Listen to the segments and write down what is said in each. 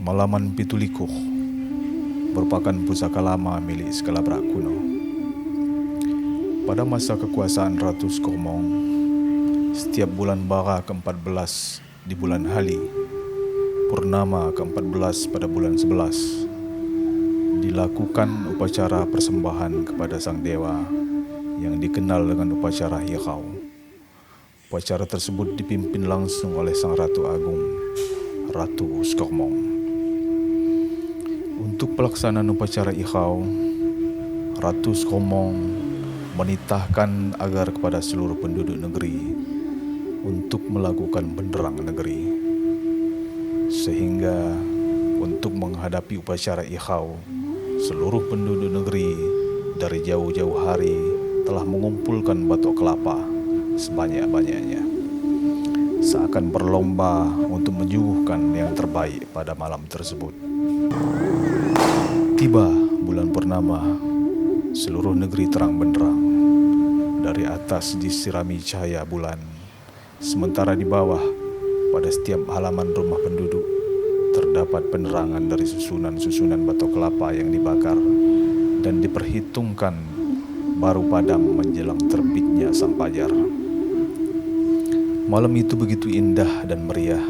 Malaman Pitulikuh merupakan pusaka lama milik Skalabrak kuno. Pada masa kekuasaan Ratu Skomong, setiap bulan bara ke-14 di bulan Hali, purnama ke-14 pada bulan 11, dilakukan upacara persembahan kepada sang dewa yang dikenal dengan upacara Hikau. Upacara tersebut dipimpin langsung oleh sang Ratu Agung, Ratu Skomong. Untuk pelaksanaan upacara Hikau, Ratu Skomong menitahkan agar kepada seluruh penduduk negeri untuk melakukan benderang negeri. Sehingga untuk menghadapi upacara Hikau, seluruh penduduk negeri dari jauh-jauh hari telah mengumpulkan batok kelapa sebanyak-banyaknya, seakan berlomba untuk menyuguhkan yang terbaik pada malam tersebut. Tiba bulan purnama, seluruh negeri terang benderang. Dari atas disirami cahaya bulan, sementara di bawah pada setiap halaman rumah penduduk terdapat penerangan dari susunan-susunan batok kelapa yang dibakar dan diperhitungkan baru padam menjelang terbitnya sang fajar. Malam itu begitu indah dan meriah.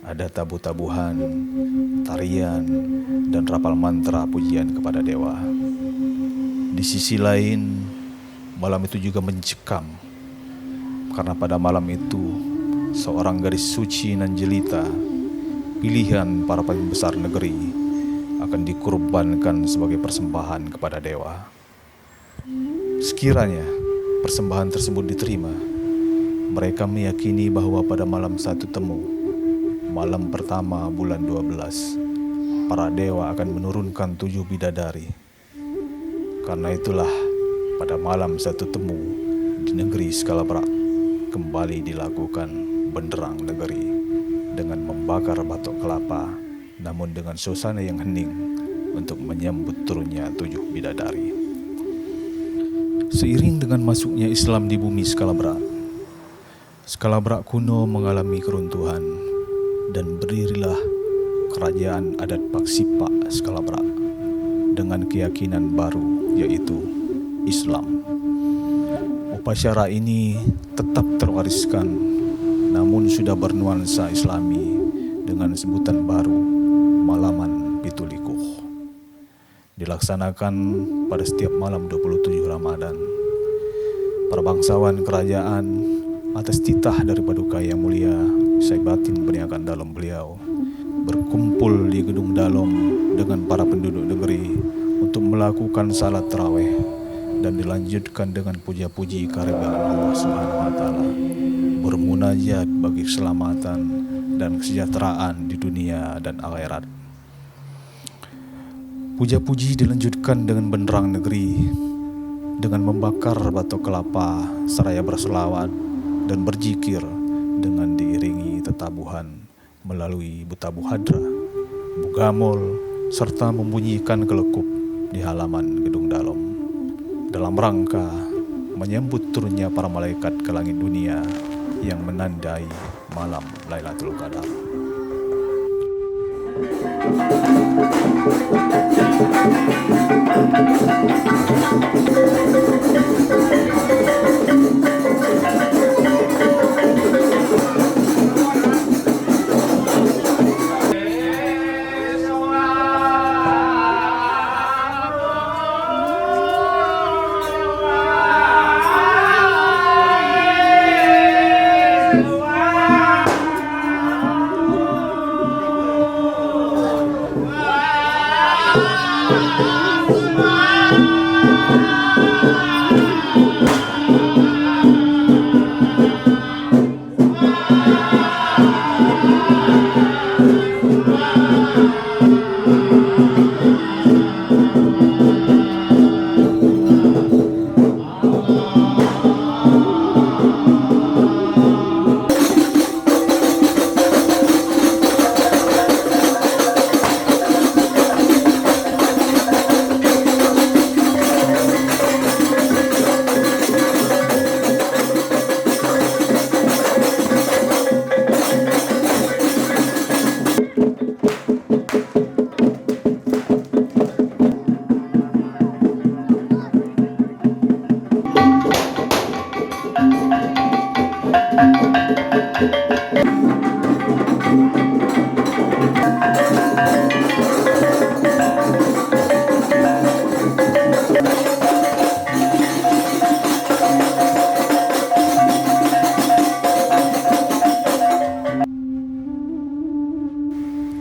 Ada tabu-tabuhan, tarian, dan rapal mantra pujian kepada dewa. Di sisi lain, malam itu juga mencekam, karena pada malam itu seorang gadis suci nan jelita, pilihan para pembesar negeri, akan dikurbankan sebagai persembahan kepada dewa. Sekiranya persembahan tersebut diterima, mereka meyakini bahwa pada malam satu temu, malam pertama bulan 12, para dewa akan menurunkan 7 bidadari. Karena itulah pada malam satu temu di negeri Skalabrak kembali dilakukan benderang negeri dengan membakar batok kelapa, namun dengan suasana yang hening untuk menyambut turunnya 7 bidadari. Seiring dengan masuknya Islam di bumi Skalabrak, Skalabrak kuno mengalami keruntuhan dan berdirilah kerajaan adat Paksipa Skalabrak dengan keyakinan baru, yaitu Islam. Upacara ini tetap terwariskan, namun sudah bernuansa Islami dengan sebutan baru, Malaman Pitulikuh. Dilaksanakan pada setiap malam 27 Ramadan. Para bangsawan kerajaan atas titah dari Paduka Yang Mulia Saibatin Peniakan Dalem beliau berkumpul di Gedung Dalem dengan para penduduk negeri untuk melakukan salat tarawih dan dilanjutkan dengan puja-puji kehadiran Allah Subhanahu wa taala, bermunajat bagi keselamatan dan kesejahteraan di dunia dan akhirat. Puja-puji dilanjutkan dengan benderang negeri dengan membakar batok kelapa seraya berselawat dan berzikir dengan diiringi tetabuhan melalui butabu hadra, bugamol, serta membunyikan kelekup di halaman Gedung Dalem dalam rangka menyambut turunnya para malaikat ke langit dunia yang menandai malam Lailatul Qadar.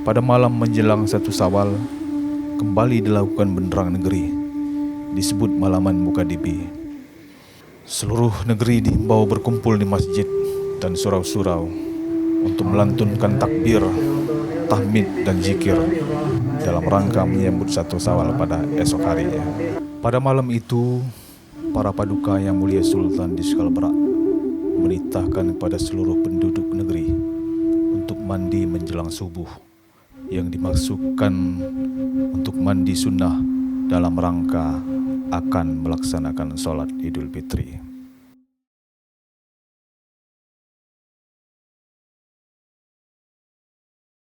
Pada malam menjelang 1 Syawal, kembali dilakukan benderang negeri, disebut malaman Mukadibi. Seluruh negeri diimbau berkumpul di masjid dan surau-surau untuk melantunkan takbir, tahmid dan zikir dalam rangka menyambut 1 Syawal pada esok harinya. Pada malam itu, para paduka yang mulia Sultan di Skalabrak menitahkan kepada seluruh penduduk negeri untuk mandi menjelang subuh, yang dimaksudkan untuk mandi sunnah dalam rangka akan melaksanakan sholat Idul Fitri.